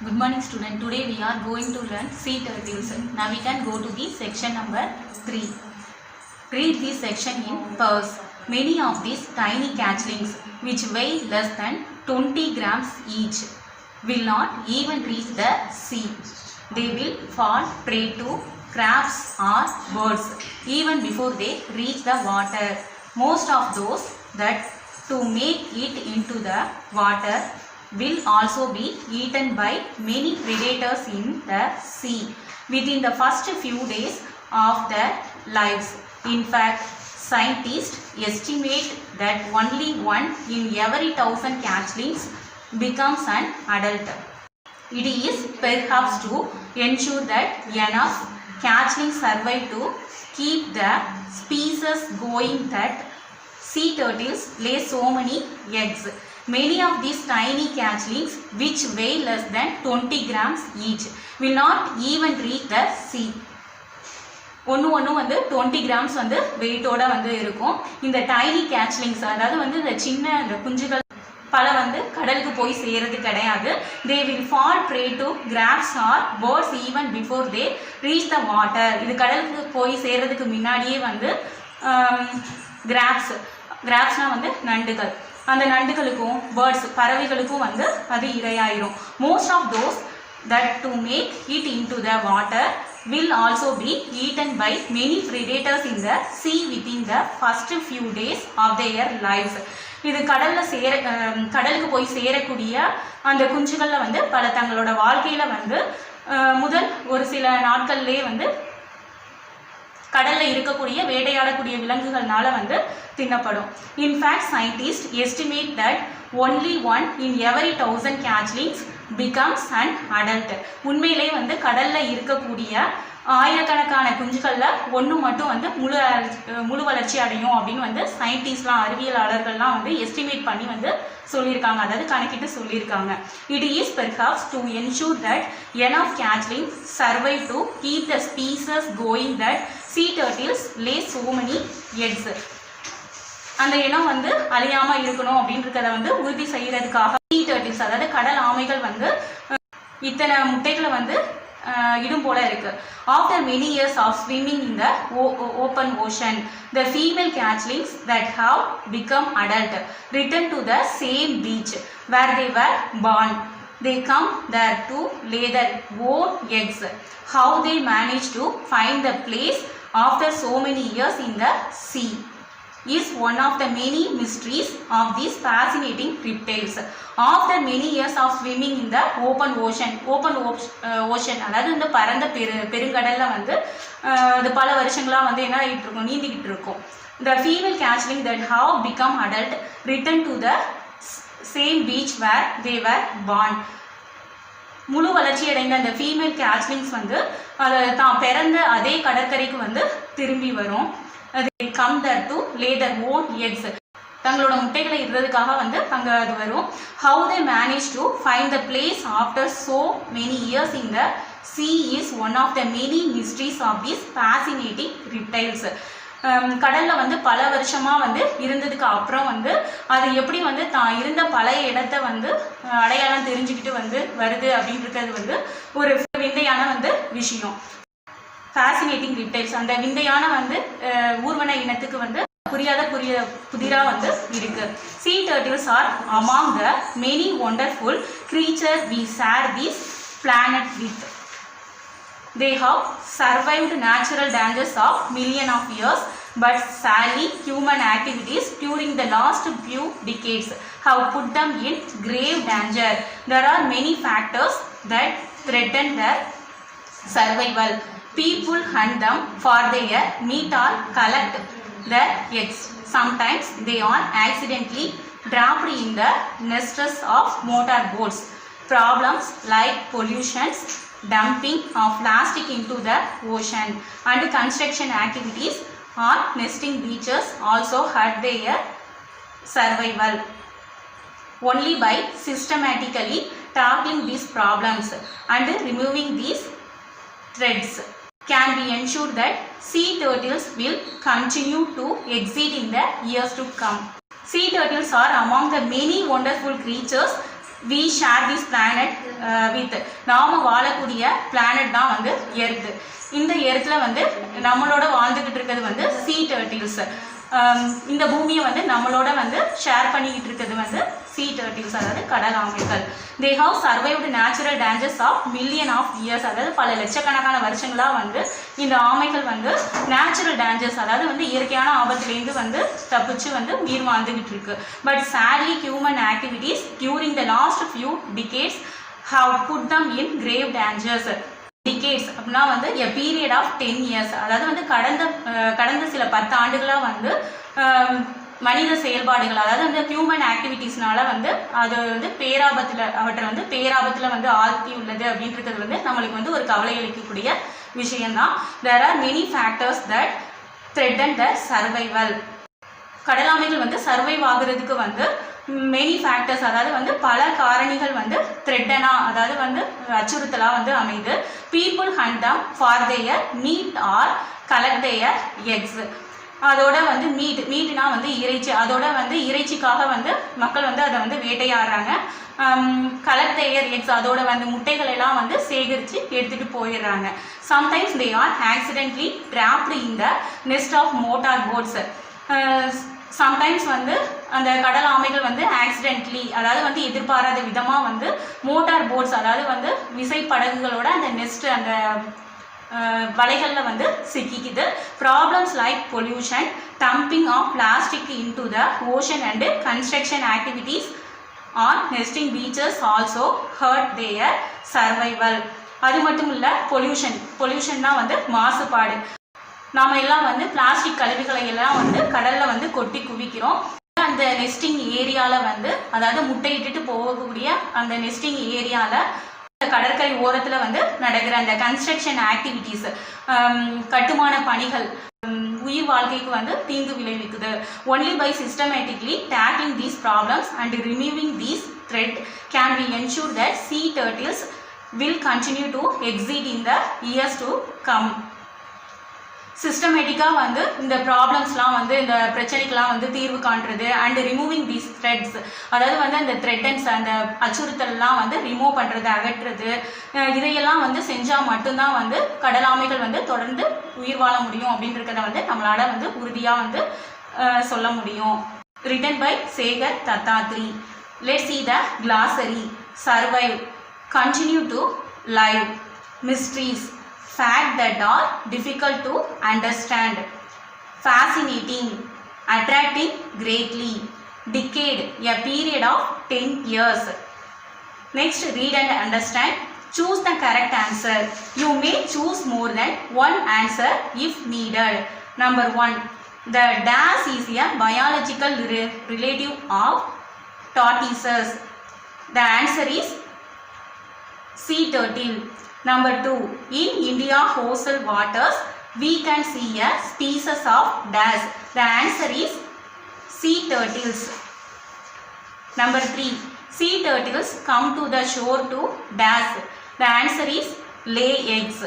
Good morning student. Today we are going to learn sea turtles. Now we can go to the section number 3. Read this section in pairs. Many of these tiny catchlings which weigh less than 20 grams each will not even reach the sea. They will fall prey to crabs or birds even before they reach the water. Most of those that to make it into the water will also be eaten by many predators in the sea within the first few days of their lives. In fact, scientists estimate that only 1 in every 1,000 catchlings becomes an adult. It is perhaps to ensure that enough catchlings survive to keep the species going that sea turtles lay so many eggs. Many of these tiny catchlings which weigh less than 20 grams each will not even reach the sea. ஒன்று வந்து 20 grams வந்து வெயிட்டோட வந்து இருக்கும். இந்த tiny கேட்ச்லிங்ஸ் அதாவது வந்து இந்த சின்ன இந்த குஞ்சுகள் பல வந்து கடலுக்கு போய் சேரது கிடையாது. They will fall prey to crabs or birds even before they reach the water. இது கடலுக்கு போய் சேரதுக்கு முன்னாடியே வந்து கிராப்ஸ்னா வந்து நண்டுகள், அந்த நண்டுகளுக்கும் பேர்ட்ஸ் பறவைகளுக்கும் வந்து அது இரையாயிரும். Most of those that to make it into the water will also be eaten by many predators in the sea within the first few days of their lives. இது கடலுக்கு போய் சேரக்கூடிய அந்த குஞ்சுகளில் வந்து பல தங்களோட வாழ்க்கையில் வந்து முதல் ஒரு சில நாட்கள்லேயே வந்து கடலில் இருக்கக்கூடிய வேட்டையாடக்கூடிய விலங்குகள்னால வந்து தின்னப்படும். In fact scientist estimate that only 1 in every 1,000 catchlings becomes an adult. உண்மையிலே வந்து கடலில் இருக்கக்கூடிய ஆயிரக்கணக்கான குஞ்சுகளில் ஒன்று மட்டும் வந்து முழு வளர்ச்சி அடையும் அப்படின்னு வந்து சயின்டிஸ்ட்லாம் அறிவியலாளர்கள்லாம் வந்து எஸ்டிமேட் பண்ணி வந்து சொல்லியிருக்காங்க, அதாவது கணக்கிட்டு சொல்லியிருக்காங்க. It is perhaps to ensure that enough catchlings survive to keep the species going that sea turtles lay so many eggs. அந்த இனம் வந்து அழியாமல் இருக்கணும் அப்படின்றத வந்து உறுதி செய்யறதுக்காக sea turtles அதாவது கடல் ஆமைகள் வந்து இத்தனை முட்டைகளை வந்து இடும் போல இருக்கு. After many years of swimming in the open ocean, the female catchlings that have become adult return to the same beach where they were born. They come there to lay their own eggs. How they manage to find the place after so many years in the sea is one of the many mysteries of these fascinating reptiles. After many years of swimming in the open ocean அதாவது இந்த பரந்த பெருங்கடலில் வந்து அது பல வருஷங்களாக வந்து என்ன ஆகிட்டு இருக்கும், நீந்திக்கிட்டு இருக்கும். The female catchling that have become adult return to the same beach where they were born. முழு வளர்ச்சி அடைந்த அந்த ஃபீமேல் கேட்ச்லிங்ஸ் வந்து அதை தான் பிறந்த அதே கடற்கரைக்கு வந்து திரும்பி வரும். They come there to lay their own eggs. தங்களோட முட்டைகளை இடுறதுக்காக வந்து அங்கே அது வரும். How they manage to find the place after so many years in the sea is one of the many mysteries of these fascinating reptiles. கடலில் வந்து பல வருஷமாக வந்து இருந்ததுக்கு அப்புறம் வந்து அது எப்படி வந்து தான் இருந்த பழைய இடத்த வந்து அடையாளம் தெரிஞ்சுக்கிட்டு வந்து வருது அப்படின்றது வந்து ஒரு விந்தையான வந்து விஷயம். ஃபேசினேட்டிங் ரிப்டைல்ஸ் அந்த விந்தையான வந்து ஊர்வன இனத்துக்கு வந்து புதிரா வந்து இருக்கு. Sea turtles are among the many wonderful creatures we share this planet with. They have survived natural dangers of millions of years, but sadly human activities during the last few decades have put them in grave danger. There are many factors that threaten their survival. People hunt them for their meat or collect their eggs. Sometimes they are accidentally dropped in the nests of motor boats. Problems like pollution, dumping of plastic into the ocean, and construction activities on nesting beaches also hurt their survival. Only by systematically tackling these problems and removing these threats can be ensured that sea turtles will continue to exist in the years to come. Sea turtles are among the many wonderful creatures we share this planet with. நாம வாழக்கூடிய planet தான் வந்து earth. இந்த எர்த்தில் வந்து நம்மளோட வாழ்ந்துக்கிட்டு இருக்கிறது வந்து sea turtles. இந்த பூமியை வந்து நம்மளோட வந்து ஷேர் பண்ணிக்கிட்டு இருக்கிறது வந்து sea turtles, அதாவது கடல் ஆமைகள். they have survived natural dangers of million of years, அதாவது பல லட்சக்கணக்கான வருஷங்களாக வந்து இந்த ஆமைகள் வந்து நேச்சுரல் டேஞ்சர்ஸ், அதாவது வந்து இயற்கையான ஆபத்துலேருந்து வந்து தப்பிச்சு வந்து உயிர் வாழ்ந்துகிட்டு இருக்கு. But sadly human activities during the last few decades have put them in grave dangers. Decades அப்படின்னா வந்து எ பீரியட் ஆஃப் 10 years, அதாவது வந்து கடந்த சில 10 ஆண்டுகளாக வந்து மனித செயல்பாடுகள், அதாவது வந்து ஹியூமன் ஆக்டிவிட்டீஸ்னால வந்து அது வந்து அவற்றை வந்து பேராபத்தில் வந்து ஆழ்த்தி உள்ளது அப்படின்றது வந்து நம்மளுக்கு வந்து ஒரு கவலை அளிக்கக்கூடிய விஷயம்தான். There are many factors that threaten the survival. கடலாமைகள் வந்து சர்வைவ் ஆகுறதுக்கு வந்து மெனி ஃபேக்டர்ஸ், அதாவது வந்து பல காரணிகள் வந்து த்ரெட்டனா, அதாவது வந்து அச்சுறுத்தலாக வந்து அமைது. People hunt them for their meat or collect their eggs. அதோட வந்து மீட்னா வந்து இறைச்சி, அதோட வந்து இறைச்சிக்காக வந்து மக்கள் வந்து அதை வந்து வேட்டையாடுறாங்க. கலெக்ட் தேயர் எக்ஸ், அதோட வந்து முட்டைகள் எல்லாம் வந்து சேகரித்து எடுத்துகிட்டு போயிடுறாங்க. Sometimes they are accidentally trapped in the நெஸ்ட் ஆஃப் மோட்டார் போட்ஸ். சம்டைம்ஸ் வந்து அந்த கடல் ஆமைகள் வந்து ஆக்சிடென்ட்லி, அதாவது வந்து எதிர்பாராத விதமாக வந்து மோட்டார் போட்ஸ், அதாவது வந்து விசைப்படகுகளோட அந்த நெஸ்ட் அந்த வலைகளில் வந்து சிக்கிக்குது. Problems like pollution, dumping of plastic into the ocean and construction activities on nesting beaches also hurt their survival. அது மட்டும் இல்லை, பொல்யூஷன்னா வந்து மாசுபாடு. நாம் எல்லாம் வந்து பிளாஸ்டிக் கழிவுகளை எல்லாம் வந்து கடலில் வந்து கொட்டி குவிக்கிறோம். அந்த நெஸ்டிங் ஏரியாவில் வந்து, அதாவது முட்டையிட்டு போகக்கூடிய அந்த நெஸ்டிங் ஏரியாவில் கடற்கரை ஓரத்தில் வந்து நடக்கிற அந்த கன்ஸ்ட்ரக்ஷன் ஆக்டிவிட்டீஸ், கட்டுமான பணிகள் உயிர் வாழ்க்கைக்கு வந்து தீங்கு விளைவிக்குது. Only by systematically tackling these problems and removing these threat can we ensure that sea turtles will continue to exist in the years to come. சிஸ்டமேட்டிக்காக வந்து இந்த ப்ராப்ளம்ஸ்லாம் வந்து இந்த பிரச்சனைக்கெலாம் வந்து தீர்வு காண்றது அண்ட் ரிமூவிங் தீஸ் த்ரெட்ஸ், அதாவது வந்து அந்த த்ரெட்டன்ஸ் அந்த அச்சுறுத்தல்லாம் வந்து ரிமூவ் பண்ணுறது, அகற்றுறது, இதையெல்லாம் வந்து செஞ்சால் மட்டும்தான் வந்து கடலாமைகள் வந்து தொடர்ந்து உயிர் வாழ முடியும் அப்படின்றத வந்து நம்மளால் வந்து உறுதியாக வந்து சொல்ல முடியும். Written by Sekar Dattatri. Let's see the glossary. Survive, continue to live, mysteries, fact that are difficult to understand, fascinating, attracting greatly, decade, a period of 10 years. Next, read and understand. Choose the correct answer. You may choose more than one answer if needed. Number 1, the dash is a biological relative of tortoises. The answer is sea turtle. Number 2, in India coastal waters we can see a species of dash. The answer is sea turtles. Number 3, sea turtles come to the shore to dash. The answer is lay eggs.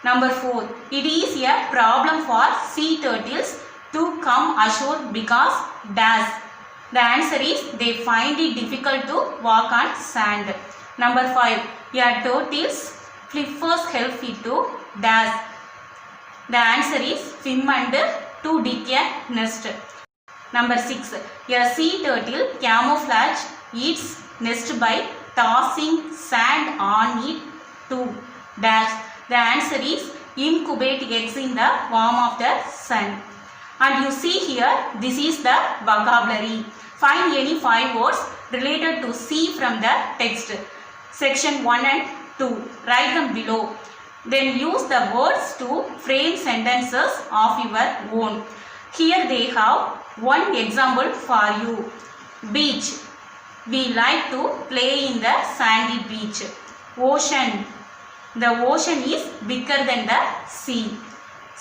Number 4, it is a problem for sea turtles to come ashore because dash. The answer is they find it difficult to walk on sand. Number 5, a turtle's flippers help it to dash. The answer is swim and to dig a nest. Number 6, a sea turtle camouflage its nest by tossing sand on it to dash. The answer is incubate eggs in the warmth of the sun. And you see here, this is the vocabulary. Find any 5 words related to sea from the text. Section 1 and 2. Write them below. Then use the words to frame sentences of your own. Here they have one example for you. Beach. We like to play in the sandy beach. Ocean. The ocean is bigger than the sea.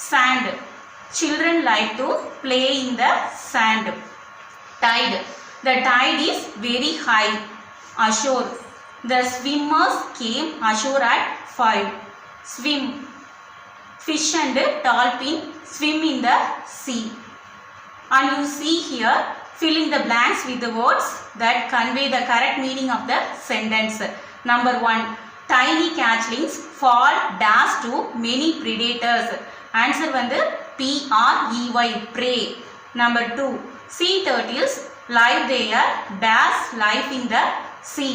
Sand. Children like to play in the sand. Tide. The tide is very high. Ashore. The swimmers came ashore at 5. Swim. Fish and dolphin swim in the sea. And you see here fill in the blanks with the words that convey the correct meaning of the sentence. Number 1. Tiny catchlings fall dash to many predators. Answer வந்து P-R-E-Y, prey. Number 2. Sea turtles live their dash life in the sea.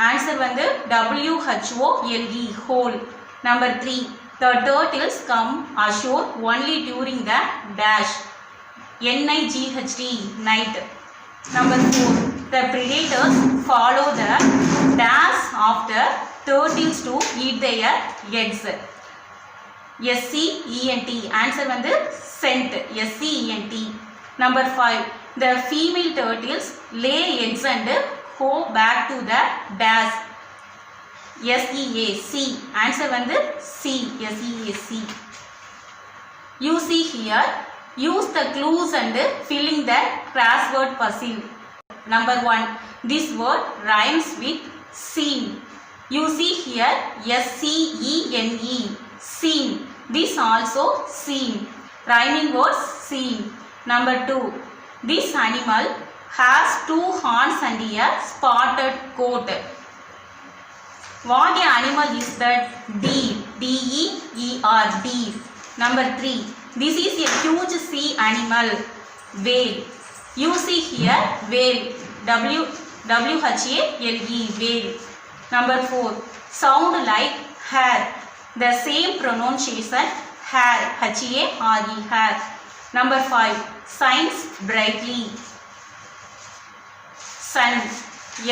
Answer வந்து W-H-O-L-E, whole. Number 3. The turtles come ashore only during the dash. N-I-G-H-T, night. Number 4. The predators follow the dash of the turtles to eat their eggs. S-C-E-N-T. Answer வந்து scent. S-C-E-N-T. Number 5. The female turtles lay eggs and go back to the dash. S-E-A-C. Answer வந்து C. S-E-A-C. You see here. Use the clues and fill in the crossword puzzle. Number 1. This word rhymes with seen. You see here S-C-E-N-E. Seen. This also seen. Rhyming words seen. Number 2. This animal has 2 horns and a spotted coat. What animal is that? Deer. D-E-E-R. Deer. Number 3. This is a huge sea animal. Whale. You see here whale. W-H-A-L-E. Whale. Number 4. Sound like hair. The same pronunciation hair. H-A-R-E. Hair. Number 5. Shines brightly. Sun.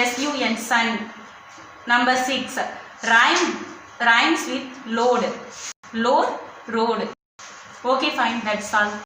S-U-N. Sun. Number 6. Rhymes with load. Load, road. Okay, fine, that's all.